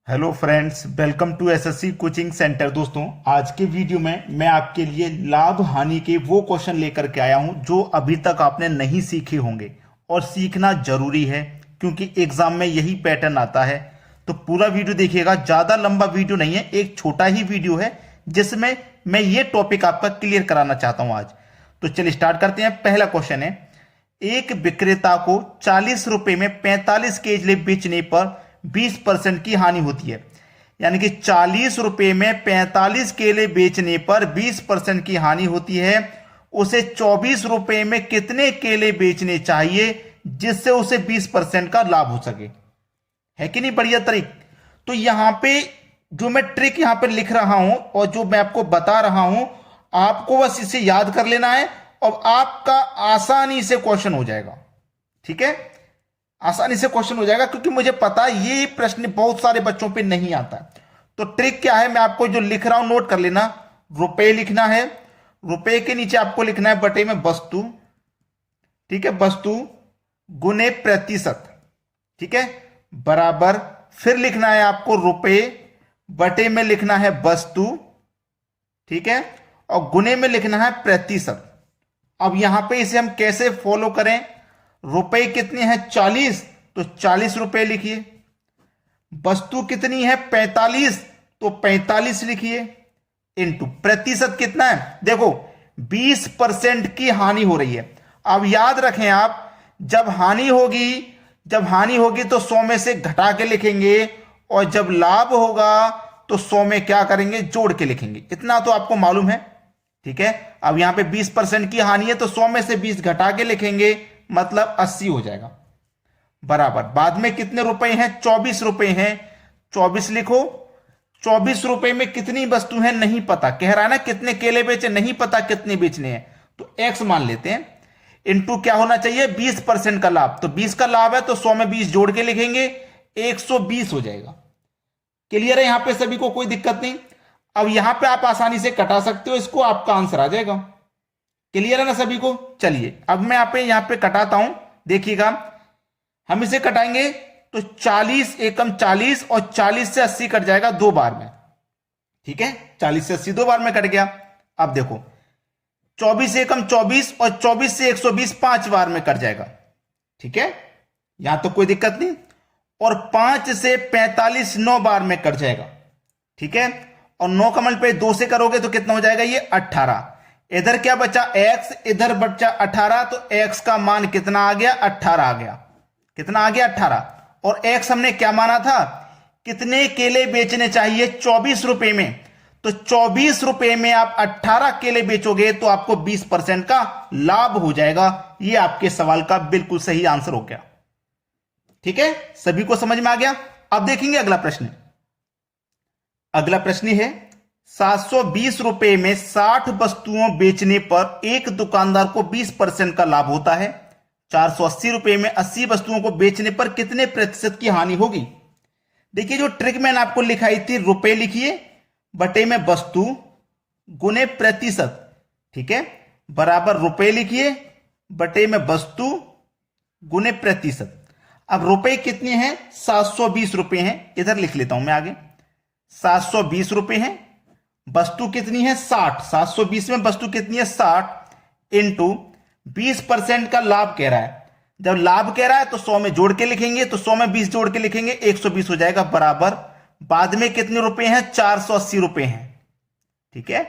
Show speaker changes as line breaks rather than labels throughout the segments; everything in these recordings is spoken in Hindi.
Hello friends, welcome to SSC coaching centre. दोस्तों, आज के वीडियो में मैं आपके लिए लाभ हानि के वो क्वेश्चन लेकर के आया हूं जो अभी तक आपने नहीं सीखे होंगे और सीखना जरूरी है क्योंकि एग्जाम में यही पैटर्न आता है। तो पूरा वीडियो देखिएगा, ज्यादा लंबा वीडियो नहीं है, एक छोटा ही वीडियो है जिसमें मैं ये टॉपिक आपका क्लियर कराना चाहता हूं आज। तो चलिए स्टार्ट करते हैं। पहला क्वेश्चन है, एक विक्रेता को 40 रुपए में 45 केले बेचने पर 20% की हानि होती है। यानी कि 40 रुपए में 45 केले बेचने पर 20% की हानि होती है। उसे 24 रुपए में कितने केले बेचने चाहिए जिससे उसे 20% का लाभ हो सके? है कि नहीं बढ़िया तरीक? तो यहां पे जो मैं ट्रिक यहां पे लिख रहा हूं और जो मैं आपको बता रहा हूं, आपको बस इसे याद कर लेना है और आपका आसानी से क्वेश्चन हो जाएगा। ठीक है, आसानी से क्वेश्चन हो जाएगा क्योंकि मुझे पता है ये प्रश्न बहुत सारे बच्चों पे नहीं आता है। तो ट्रिक क्या है, मैं आपको जो लिख रहा हूं नोट कर लेना। रुपए लिखना है, रुपए के नीचे आपको लिखना है बटे में वस्तु। ठीक है, वस्तु गुने प्रतिशत। ठीक है, बराबर फिर लिखना है आपको रुपए, बटे में लिखना है वस्तु। ठीक है, और गुने में लिखना है प्रतिशत। अब यहां पे इसे हम कैसे फॉलो करें? रुपए कितने हैं 40, तो 40 रुपए लिखिए। वस्तु कितनी है 45, तो 45 लिखिए। इनटू प्रतिशत कितना है, देखो 20% की हानि हो रही है। अब याद रखें आप, जब हानि होगी तो 100 में से घटा के लिखेंगे और जब लाभ होगा तो 100 में क्या करेंगे, जोड़ के लिखेंगे। इतना तो आपको मालूम है। ठीक है, अब यहां पे 20% की हानि है तो 100 में से 20 घटा के लिखेंगे, मतलब 80 हो जाएगा। बराबर बाद में कितने रुपए हैं, 24 रुपए हैं, 24 लिखो। 24 रुपए में कितनी वस्तु है नहीं पता, कह रहा है ना कितने केले बेचे, नहीं पता कितने बेचने हैं, तो x मान लेते हैं। इनटू क्या होना चाहिए, 20% का लाभ। तो 20 का लाभ है तो 100 में 20 जोड़ के लिखेंगे, 120 हो जाएगा। क्लियर है यहां पे सभी को, कोई दिक्कत नहीं। अब यहां पे आप आसानी से कटा सकते हो इसको, आपका आंसर आ जाएगा। क्लियर है ना सभी को? चलिए अब मैं यहां पे कटाता हूं, देखिएगा। हम इसे कटाएंगे तो 40 एकम 40 और 40 से 80 कट जाएगा 2 बार में। ठीक है, 40 से 80 2 बार में कट गया। अब देखो 24 एकम 24 और 24 से 120 5 बार में कट जाएगा। ठीक है, यहां तो कोई दिक्कत नहीं। और 5 से 45 9 बार में कट जाएगा। ठीक है, और 9 कमल पे 2 से करोगे तो कितना हो जाएगा, ये 18। इधर क्या बचा x, इधर बचा 18, तो x का मान कितना आ गया, 18 आ गया। कितना आ गया, 18। और x हमने क्या माना था, कितने केले बेचने चाहिए 24 रुपए में। तो 24 रुपए में आप 18 केले बेचोगे तो आपको 20% का लाभ हो जाएगा। ये आपके सवाल का बिल्कुल सही आंसर हो गया। ठीक है, सभी को समझ में आ गया? अब देखेंगे अगला प्रश्न। अगला प्रश्न है, 720 रुपए में 60 वस्तुओं बेचने पर एक दुकानदार को 20% का लाभ होता है। 480 रुपए में 80 वस्तुओं को बेचने पर कितने प्रतिशत की हानि होगी? देखिए जो ट्रिक मैंने आपको लिखाई थी, रुपए लिखिए, बटे में वस्तु गुने प्रतिशत। ठीक है, बराबर रुपए लिखिए, बटे में वस्तु गुने प्रतिशत। अब रुपए कितने हैं, 720 रुपए हैं। इधर लिख लेता हूं मैं आगे, 720 रुपए हैं। वस्तु कितनी है 60, 720 में वस्तु कितनी है 60, इंटू 20% का लाभ कह रहा है। जब लाभ कह रहा है तो 100 में जोड़ के लिखेंगे, तो 100 में 20 जोड़ के लिखेंगे, 120 हो जाएगा। बराबर बाद में कितने रुपए हैं, 480 रुपए हैं। ठीक है,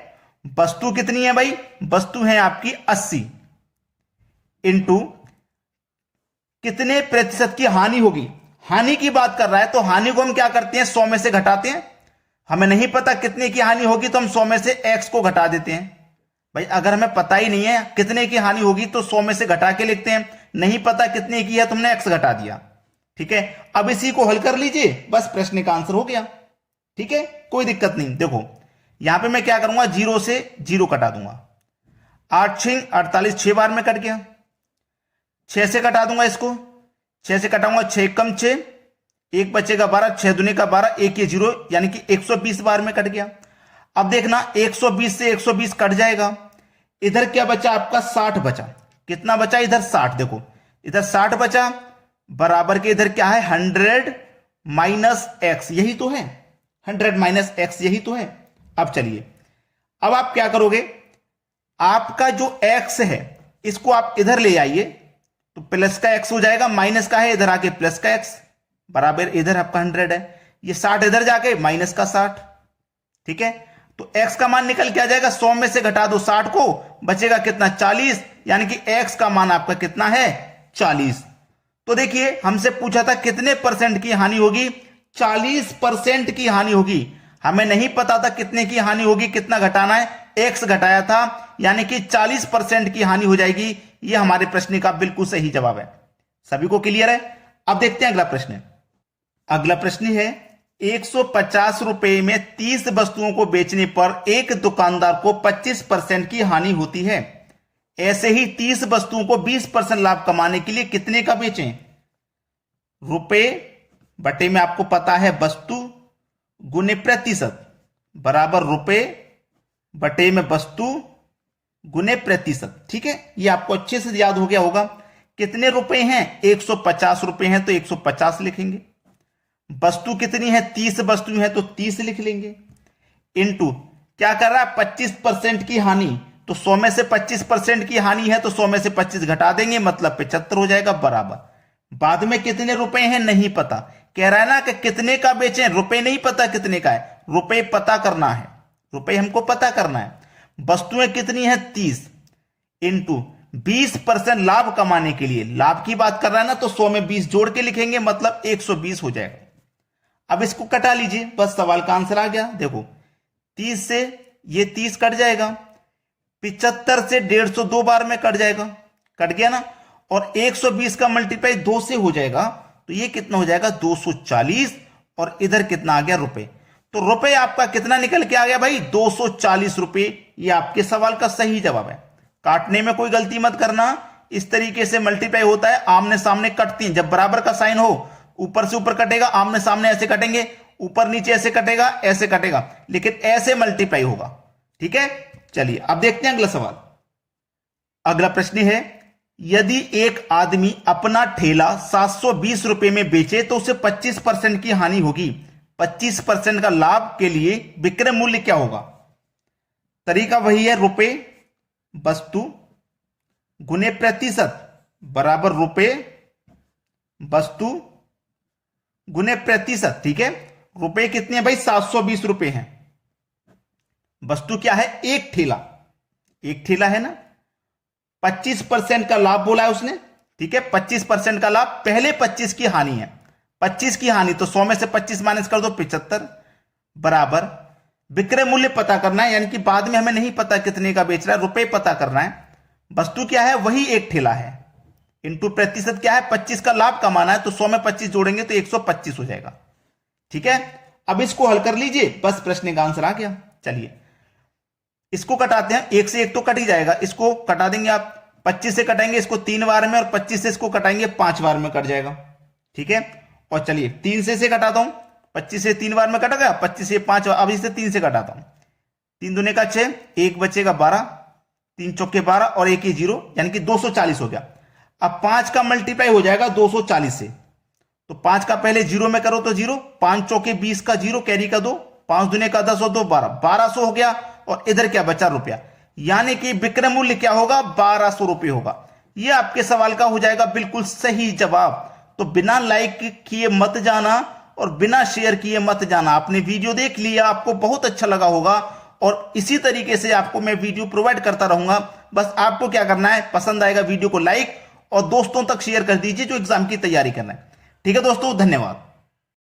वस्तु कितनी है भाई, वस्तु है आपकी 80, इंटू कितने प्रतिशत की हानि होगी। हानि की बात कर रहा है तो हानि को हम क्या करते हैं, 100 में से घटाते हैं। हमें नहीं पता कितने की हानि होगी तो हम 100 में से x को घटा देते हैं। भाई अगर हमें पता ही नहीं है कितने की हानि होगी तो 100 में से घटा के लिखते हैं। नहीं पता कितने की है, तुमने x घटा दिया। ठीक है, अब इसी को हल कर लीजिए, बस प्रश्न का आंसर हो गया। ठीक है, कोई दिक्कत नहीं। देखो यहां पे मैं क्या करूंगा, 0 से 0 कटा दूंगा। 8 6 48, 6 बार में कट गया। 6 से कटा दूंगा इसको, 6 से कटाऊंगा, 6 कम 6, एक बचेगा 12, 6 दूनी का 12, एक ये 0, यानी कि 120 बार में कट गया। अब देखना 120 से 120 कट जाएगा। इधर क्या बचा आपका, 60 बचा। कितना बचा इधर, 60। देखो इधर 60 बचा, बराबर के इधर क्या है 100 माइनस एक्स, यही तो है 100 माइनस एक्स, यही तो है। अब चलिए, अब आप क्या करोगे, आपका जो x है इसको आप इधर ले आइए तो प्लस का x हो जाएगा, माइनस का है इधर आके प्लस का x, बराबर इधर आपका 100 है, ये 60 इधर जाके माइनस का 60, ठीक है। तो x का मान निकल के आ जाएगा, 100 में से घटा दो 60 को, बचेगा कितना 40, यानी कि x का मान आपका कितना है 40। तो देखिए हमसे पूछा था कितने परसेंट की हानि होगी, 40% की हानि होगी। हमें नहीं पता था कितने की हानि होगी, कितना घटाना है, x घटाया था, यानी कि 40% की हानि हो जाएगी। यह हमारे प्रश्न का बिल्कुल सही जवाब है। सभी को क्लियर है? अब देखते हैं अगला प्रश्न। अगला प्रश्न है 150 रुपए में 30 वस्तुओं को बेचने पर एक दुकानदार को 25% की हानि होती है। ऐसे ही 30 वस्तुओं को 20% लाभ कमाने के लिए कितने का बेचें? रुपए बटे में आपको पता है वस्तु गुने प्रतिशत बराबर रुपए बटे में वस्तु गुने प्रतिशत, ठीक है। ये आपको अच्छे से याद हो गया होगा। कितने रुपए हैं? 150 रुपए हैं तो 150 लिखेंगे। वस्तु कितनी है? 30 वस्तु है तो 30 लिख लेंगे। इनटू क्या कर रहा है 25% की हानि, तो 100 में से 25% की हानि है तो 100 में से 25 घटा देंगे, मतलब 75 हो जाएगा, बराबर। बाद में कितने रुपए हैं नहीं पता, कह रहा है ना कि कितने का बेचें, रुपए नहीं पता कितने का है, रुपए पता करना है, रुपए हमको पता करना है। वस्तुएं कितनी है 30 इंटू 20% लाभ कमाने के लिए, लाभ की बात कर रहा है ना, तो 100 में 20 जोड़ के लिखेंगे, मतलब 120 हो जाएगा। अब इसको कटा लीजिए, बस सवाल का आंसर आ गया। देखो 30 से ये 30 कट जाएगा, 75 से 150 दो बार में कट जाएगा, कट गया ना, और 120 का मल्टीप्लाई 2 से हो जाएगा, तो ये कितना हो जाएगा 240, और इधर कितना आ गया रुपए। तो रुपए आपका कितना निकल के आ गया भाई 240 रुपए। ये आपके सवाल का सही जवाब है। काटने में कोई गलती मत करना, इस तरीके से मल्टीप्लाई होता है, आमने सामने कटती हैं, जब बराबर का साइन हो ऊपर से ऊपर कटेगा, आमने सामने ऐसे कटेंगे, ऊपर नीचे ऐसे कटेगा, ऐसे कटेगा, लेकिन ऐसे मल्टीप्लाई होगा, ठीक है। चलिए अब देखते हैं अगला सवाल। अगला प्रश्न है यदि एक आदमी अपना ठेला 720 रुपए में बेचे तो उसे 25% की हानि होगी, 25% का लाभ के लिए विक्रय मूल्य क्या होगा? तरीका वही है, रुपए वस्तु गुने प्रतिशत बराबर रुपए वस्तु गुने प्रतिशत, ठीक है। रुपए कितने हैं भाई 720 रुपए हैं, वस्तु क्या है एक ठेला, एक ठेला है ना, 25% का लाभ बोला है उसने, ठीक है। 25% का लाभ, पहले 25 की हानि है, 25 की हानि, तो 100 में से 25 माइनस कर दो 75 बराबर विक्रय मूल्य पता करना है, यानी कि बाद में हमें नहीं पता कितने का बेच रहा है, रुपए पता करना है। वस्तु क्या है वही एक ठेला है, इंटू प्रतिशत क्या है 25 का लाभ कमाना है, तो 100 में 25 जोड़ेंगे तो 125 हो जाएगा, ठीक है। अब इसको हल कर लीजिए, बस प्रश्न का आंसर आ गया। चलिए इसको कटाते हैं, एक से एक तो कट ही जाएगा, इसको कटा देंगे आप, 25 से कटाएंगे इसको 3 बार में, और 25 से इसको कटाएंगे 5 बार में कट जाएगा, ठीक है। और चलिए 3 से कटाता हूं, 25 से 3 बार में कटा गया, 25 से 5, अब इसे 3 से कटाता हूं, 3 दूने का 6, 1 बचेगा 12, 3 चौके 12 और 1 ही 0, यानी कि 240 हो गया। अब 5 का मल्टीप्लाई हो जाएगा 240 से, तो 5 का पहले 0 में करो तो 0, 5 चौके 20 का 0 कैरी का 2, 5 दूने का 10 और 2 12, 1200 हो गया, और इधर क्या बचा रुपया, यानी कि विक्रय मूल्य क्या होगा 1200 रुपये होगा। यह आपके सवाल का हो जाएगा बिल्कुल सही जवाब। तो बिना लाइक किए मत जाना और बिना शेयर किए मत जाना। आपने वीडियो देख लिया, आपको बहुत अच्छा लगा होगा, और इसी तरीके से आपको मैं वीडियो प्रोवाइड करता रहूंगा। बस आपको क्या करना है, पसंद आएगा वीडियो को लाइक और दोस्तों तक शेयर कर दीजिए जो एग्जाम की तैयारी करना है। ठीक है दोस्तों, धन्यवाद।